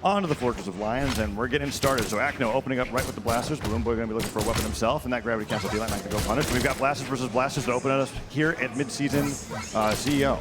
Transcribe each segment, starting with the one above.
onto the Fortress of Lions, and we're getting started. So Acno opening up right with the blasters. BalloonBoy going to be looking for a weapon himself, and that gravity cancel D-Light not going to go punish. We've got blasters versus blasters to open us here at Midseason CEO.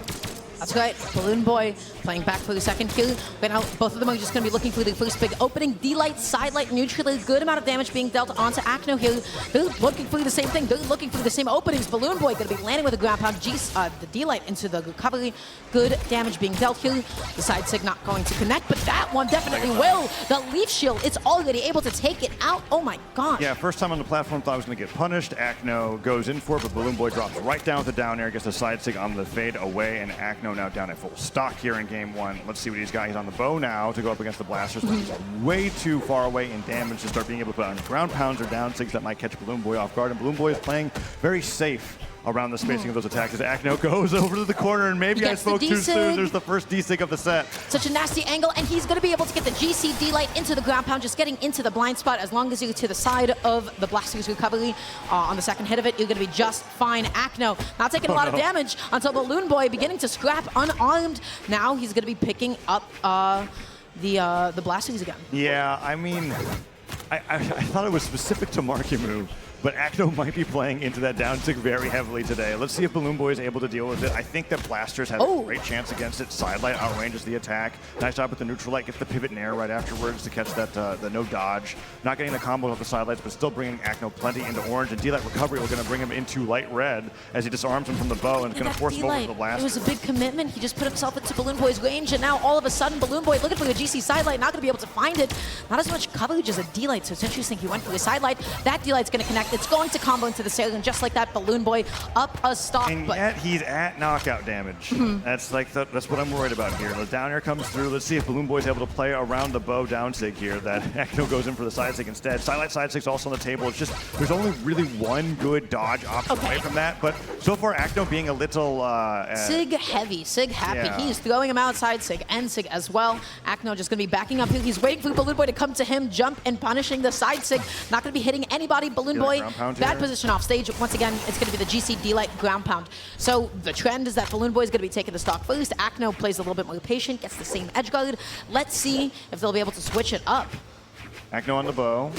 That's right. BalloonBoy playing back for the second kill. Right now, both of them are just going to be looking for the first big opening. D-Light, side light, neutral. A good amount of damage being dealt onto Acno here. They're looking for the same thing. They're looking for the same openings. BalloonBoy going to be landing with a ground pound. The D-Light into the recovery. Good damage being dealt here. The side sig not going to connect, but that one definitely will. The leaf shield, it's already able to take it out. Oh my gosh. Yeah, first time on the platform, thought I was going to get punished. Acno goes in for it, but BalloonBoy drops right down with the down air, gets the side sig on the fade away, and Acno now down at full stock here in game one. Let's see what he's got. He's on the bow now to go up against the blasters, but he's way too far away in damage to start being able to put on ground pounds or down sigs that might catch BalloonBoy off guard, and BalloonBoy is playing very safe around the spacing of those attacks as Acno goes over to the corner, and maybe I spoke too soon. There's the first D-sig of the set. Such a nasty angle, and he's going to be able to get the GC D-Light into the ground pound, just getting into the blind spot. As long as you're to the side of the Blaster's recovery on the second hit of it, you're going to be just fine. Acno not taking a lot of damage until BalloonBoy beginning to scrap unarmed. Now he's going to be picking up the Blasters again. Yeah, I mean, I thought it was specific to Markimu, but Acno might be playing into that down tick very heavily today. Let's see if BalloonBoy is able to deal with it. I think that Blasters has a great chance against it. Sidelight outranges the attack. Nice job with the neutral light. Gets the pivot in air right afterwards to catch that the no dodge. Not getting the combo with the sidelights, but still bringing Acno plenty into orange. And D-Light recovery was going to bring him into light red as he disarms him from the bow and is going to force him over to the Blasters. It was a big commitment. He just put himself into BalloonBoy's range, and now all of a sudden BalloonBoy looking for the GC sidelight, not going to be able to find it. Not as much coverage as a D-Light, so it's interesting. He went for the sidelight. That D-Light's going to connect. It's going to combo into the sail, and just like that, BalloonBoy up a stock. And yet he's at knockout damage. That's like that's what I'm worried about here. The down air comes through. Let's see if BalloonBoy's able to play around the bow down sig here. That Acno goes in for the side sig instead. Sidelight side sig's also on the table. It's just there's only really one good dodge option away from that. But so far, Acno being a little sig heavy, sig happy. Yeah. He's throwing him outside sig and sig as well. Acno just going to be backing up here. He's waiting for BalloonBoy to come to him, jump and punishing the side sig. Not going to be hitting anybody. BalloonBoy, bad position off stage. Once again, it's going to be the GC D-Light ground pound. So the trend is that BalloonBoy is going to be taking the stock first. Acno plays a little bit more patient, gets the same edge guard. Let's see if they'll be able to switch it up. Acno on the bow.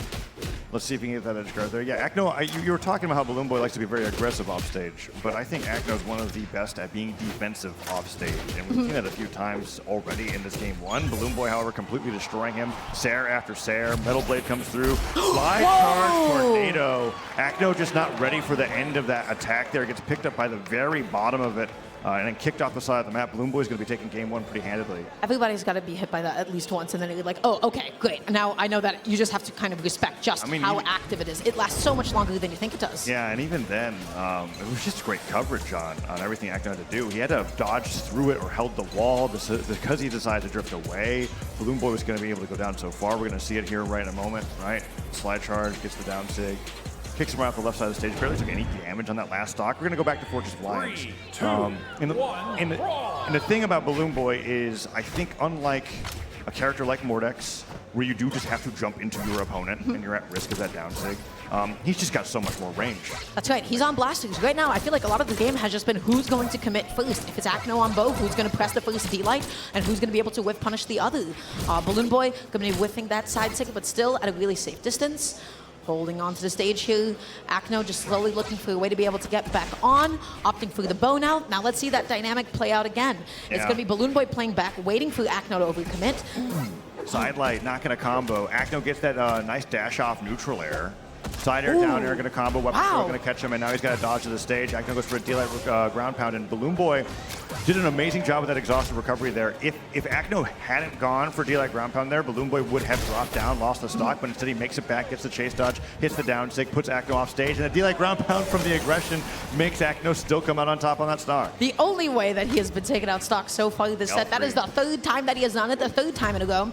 Let's see if we can get that edge guard there. Yeah, Acno, you were talking about how BalloonBoy likes to be very aggressive off stage, but I think Acno is one of the best at being defensive off stage, and we've seen that a few times already in this game one. BalloonBoy, however, completely destroying him. Sair after Sair. Metal Blade comes through. Slide charge tornado. Acno just not ready for the end of that attack there. Gets picked up by the very bottom of it. And then kicked off the side of the map. BalloonBoy's going to be taking game one pretty handedly. Everybody's got to be hit by that at least once, and then you're like, oh, okay, great. Now I know that you just have to kind of respect just how active it is. It lasts so much longer than you think it does. Yeah, and even then, it was just great coverage on everything Acno had to do. He had to dodge through it or held the wall because he decided to drift away. BalloonBoy was going to be able to go down so far. We're going to see it here right in a moment, right? Slide charge, gets the down sig. Kicks him right off the left side of the stage. Barely took any damage on that last stock. We're going to go back to Fortress of Lions. 3, 2, 1, and the thing about BalloonBoy is, I think, unlike a character like Mordex, where you do just have to jump into your opponent and you're at risk of that down sig, he's just got so much more range. That's right. He's on blasters. Right now, I feel like a lot of the game has just been who's going to commit first. If it's Acno on bow, who's going to press the first D-Light, and who's going to be able to whiff punish the other. BalloonBoy going to be whiffing that side sig, but still at a really safe distance. Holding onto the stage here. Acno just slowly looking for a way to be able to get back on, opting for the bow now. Now let's see that dynamic play out again. It's going to be BalloonBoy playing back, waiting for Acno to overcommit. Sidelight, not going to combo. Acno gets that nice dash off neutral air. Side air, down air, going to combo. Weapon throw going to catch him, and now he's got to dodge to the stage. Acno goes for a D-Light ground pound, and BalloonBoy did an amazing job with that exhaustive recovery there. If Acno hadn't gone for D-Light ground pound there, BalloonBoy would have dropped down, lost the stock, but instead he makes it back, gets the chase dodge, hits the down sig, puts Acno off stage, and the D-Light ground pound from the aggression makes Acno still come out on top on that stock. The only way that he has been taking out stock so far this set, that is the third time that he has done it, the third time in a row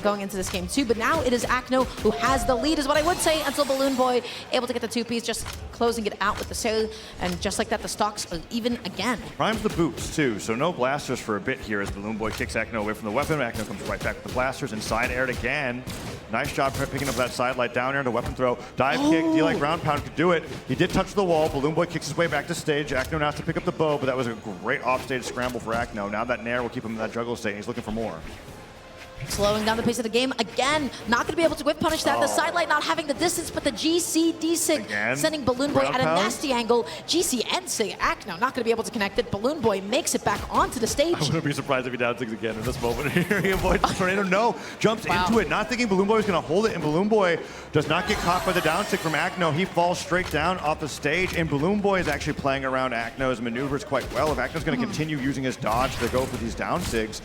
going into this game too, but now it is Acno who has the lead, is what I would say, until BalloonBoy able to get the two-piece, just closing it out with the sail, and just like that, the stocks are even again. Primes the boots too, so no blasters for a bit here as BalloonBoy kicks Acno away from the weapon. Acno comes right back with the blasters and side aired again. Nice job picking up that side light down air into weapon throw. Dive kick, D-Light ground pound could do it. He did touch the wall. BalloonBoy kicks his way back to stage. Acno now has to pick up the bow, but that was a great offstage scramble for Acno. Now that nair will keep him in that juggle state, and he's looking for more. Slowing down the pace of the game again. Not going to be able to whip punish that. The sidelight not having the distance, but the GC D-Sig sending BalloonBoy at a nasty angle. GC and Sig Acno not going to be able to connect it. BalloonBoy makes it back onto the stage. I wouldn't be surprised if he down sigs again in this moment here. He avoids the tornado. No, jumps into it, not thinking BalloonBoy was going to hold it, and BalloonBoy does not get caught by the down sig from Acno. He falls straight down off the stage, and BalloonBoy is actually playing around Acno's maneuvers quite well. If Acno's going to continue using his dodge to go for these down sigs,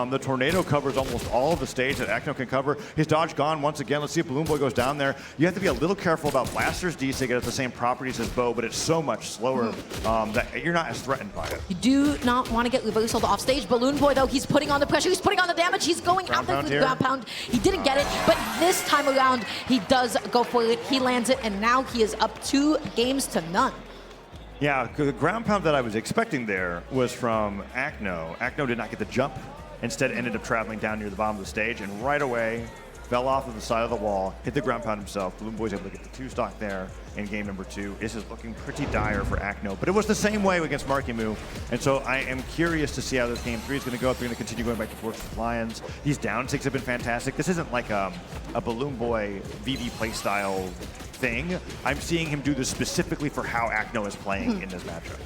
the tornado covers almost all of the stage that Acno can cover. His dodge gone once again. Let's see if BalloonBoy goes down there. You have to be a little careful about Blaster's D-Sig. It has the same properties as Bow, but it's so much slower that you're not as threatened by it. You do not want to get reversal off stage. BalloonBoy, though, he's putting on the pressure. He's putting on the damage. He's going out there for the ground pound. He didn't get it, but this time around, he does go for it. He lands it, and now he is up 2 games to none. Yeah, the ground pound that I was expecting there was from Acno. Acno did not get the jump. Instead, ended up traveling down near the bottom of the stage, and right away, fell off of the side of the wall, hit the ground pound himself. BalloonBoy's able to get the 2 stock there in game number 2. This is looking pretty dire for Acno, but it was the same way against Markimu, and so I am curious to see how this game 3 is going to go. If they're going to continue going back and forth with Lions. These down sigs have been fantastic. This isn't like a BalloonBoy VV playstyle thing. I'm seeing him do this specifically for how Acno is playing in this matchup.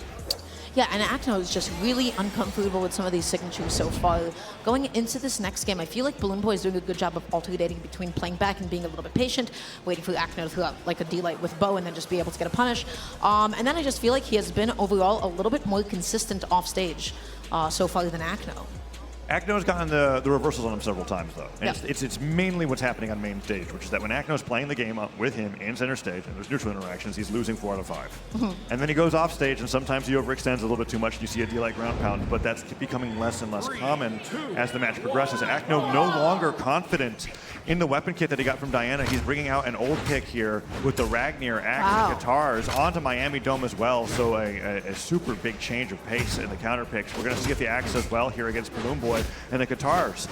Yeah, and Acno is just really uncomfortable with some of these signatures so far. Going into this next game, I feel like BalloonBoy is doing a good job of alternating between playing back and being a little bit patient, waiting for Acno to throw out like a D-Light with Bow and then just be able to get a punish. And then I just feel like he has been overall a little bit more consistent off stage so far than Acno. Acno's gotten the reversals on him several times, though. And Yeah. it's mainly what's happening on main stage, which is that when Acno's playing the game up with him in center stage, and there's neutral interactions, he's losing 4 out of 5. And then he goes off stage, and sometimes he overextends a little bit too much, and you see a D-Light ground pound, but that's becoming less and less common as the match progresses. Acno no longer confident in the weapon kit that he got from Diana. He's bringing out an old pick here with the Ragnar Axe guitars onto Miami Dome as well, so a super big change of pace in the counter picks. We're going to see if the Axe does well here against BalloonBoy and the guitars.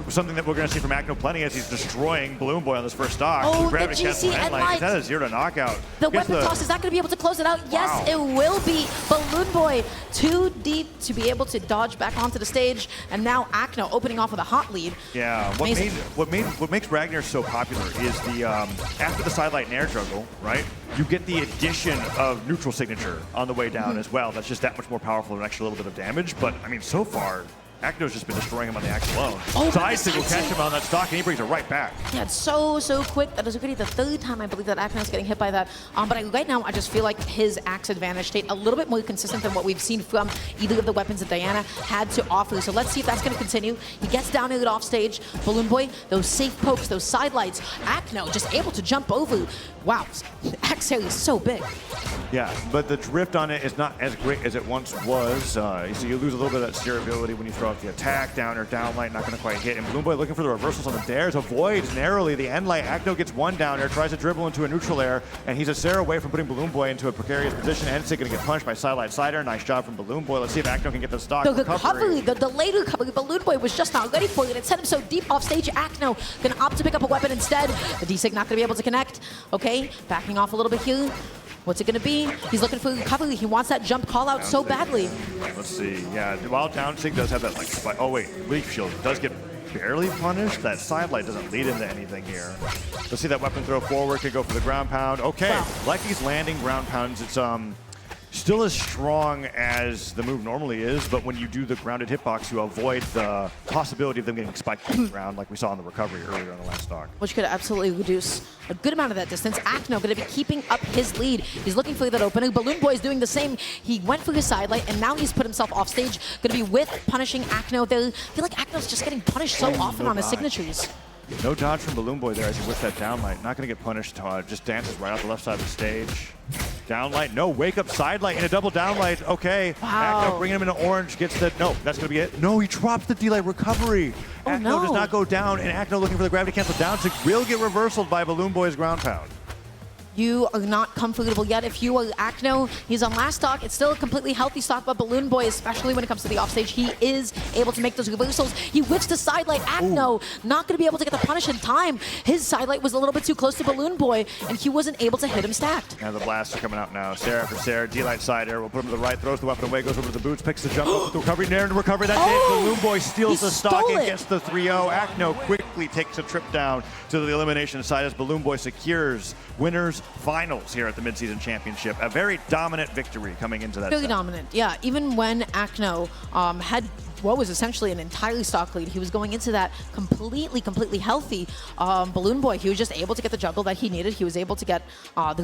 Something that we're going to see from Acno plenty as he's destroying BalloonBoy on this first stock. Oh, Grab the it, cancel GC end and light. light. That is 0 to knockout. The weapon toss, is that going to be able to close it out? Yes, it will be. BalloonBoy too deep to be able to dodge back onto the stage, and now Acno opening off with a hot lead. Yeah, what makes Ragnar so popular is the after the sidelight and air juggle, right? You get the addition of neutral signature on the way down as well. That's just that much more powerful and extra little bit of damage. But I mean, so far, Acno's just been destroying him on the axe alone. Side sig will catch him on that stock, and he brings it right back. Yeah, it's so quick. That is already the 3rd time I believe that Acno's getting hit by that. But right now, I just feel like his axe advantage stayed a little bit more consistent than what we've seen from either of the weapons that Diana had to offer. So let's see if that's going to continue. He gets down to it off stage. BalloonBoy, those safe pokes, those side lights. Acno just able to jump over. Wow, axe area is so big. Yeah, but the drift on it is not as great as it once was. So you lose a little bit of that steerability when you throw out the attack, down or down light, not going to quite hit. And BalloonBoy looking for the reversals on the dares, avoids narrowly the end light. Acno gets 1 down air, tries to dribble into a neutral air, and he's a Sarah away from putting BalloonBoy into a precarious position. And it's going to get punched by sidelight sider. Nice job from BalloonBoy. Let's see if Acno can get the stock recovery. The delayed recovery, BalloonBoy was just not ready for it. It sent him so deep off stage. Acno going to opt to pick up a weapon instead. The D-Sig not going to be able to connect. Okay, backing off a little bit here. What's it going to be? He's looking for recovery. He wants that jump call out so badly. Let's see. Yeah, while down sig does have that like spike. Oh wait, Leaf Shield does get barely punished. That sidelight doesn't lead into anything here. Let's see that weapon throw forward. Could go for the ground pound. Okay, like these landing ground pounds, it's still as strong as the move normally is, but when you do the grounded hitbox, you avoid the possibility of them getting spiked on the ground like we saw in the recovery earlier on the last stock. Which could absolutely reduce a good amount of that distance. Acno going to be keeping up his lead. He's looking for that opening. BalloonBoy is doing the same. He went for his sidelight, and now he's put himself off stage. Going to be with punishing Acno there. I feel like Acno's just getting punished so often on his signatures. No dodge from BalloonBoy there as he whips that downlight. Not going to get punished. Just dances right out the left side of the stage. Downlight, no, wake up sidelight and a double downlight. Okay, Acno bringing him into orange, gets the, no, that's going to be it. No, he drops the D-Light recovery. Acno does not go down, and Acno looking for the gravity cancel down. So will get reversaled by BalloonBoy's ground pound. you are not comfortable yet. If you are Acno, he's on last stock. It's still a completely healthy stock, but BalloonBoy, especially when it comes to the offstage, he is able to make those reversals. He whips the sidelight. Acno not going to be able to get the punish in time. His sidelight was a little bit too close to BalloonBoy, and he wasn't able to hit him stacked. And the blasts are coming out now. Sarah after Sarah, D-Light side air will put him to the right, throws the weapon away, goes over to the boots, picks the jump up with the recovery, Nair to recover that hit. BalloonBoy steals the stock and gets the 3-0. Acno quickly takes a trip down to the elimination side as BalloonBoy secures winners finals here at the Midseason Championship. A very dominant victory coming into that Really set. dominant, yeah. Even when Acno had what was essentially an entirely stock lead, he was going into that completely healthy. BalloonBoy, he was just able to get the juggle that he needed. He was able to get the